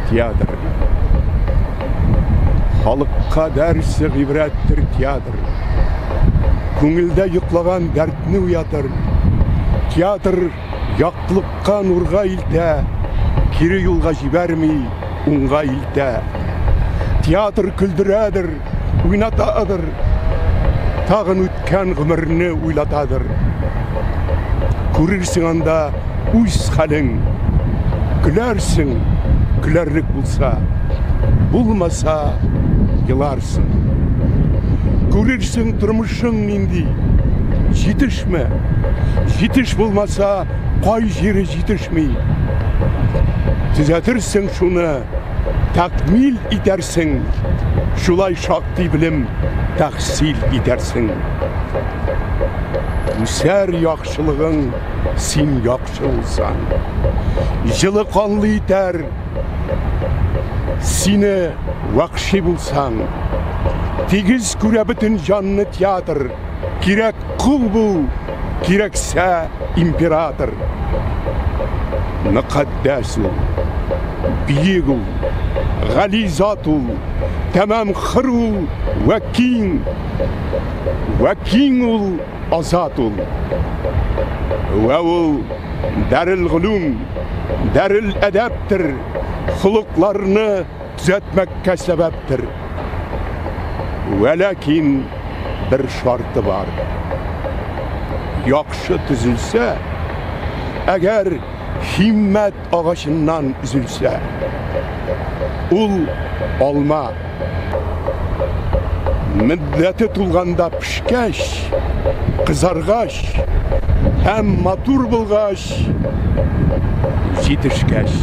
театр. Халыққа дәрісі ғибраттыр театр. Көңілде йоқлаған дәртіні уятыр. Театр яқтылыққа нұрға илтә, кері юлға жібермей ұңға илтә. Театр күлдіредір, уйнатадыр, тағын өткен ғұмырны уйлатадыр. Көрерсің анда өз халің, күлерсің, күлерлік болса, болмаса еларсың. Көрерсің тұрмышың нендей, жетіш ме? Жетіш болмаса, қай жері жетішмей. Түзетірсің шуны, такмил итерсің, шулай шақты білім тақсил итерсің. Үсәр яқшылығың сен яқшы болсан, жылы қанлы итер, сені вақши болсан. Тегіз көре бүтін жанны театр, керек құл бұл, керексе император. Мұқаддәс ұл, биек ұл, ғализат ұл, тәмәм қыр ұл, вәкин ұл, азат ұл. Вә ұл дәріл ғылым, дәріл әдәптір, құлықларыны түзетмәкке сәбәптір. Вәләкин бір шарты бар. Яқшы түзілсе, әгер химмәт ағашынан үзілсе, ұл алма. Мүддәті тұлғанда пішкәш, қызарғаш, әм матур болғаш, жетішкәш.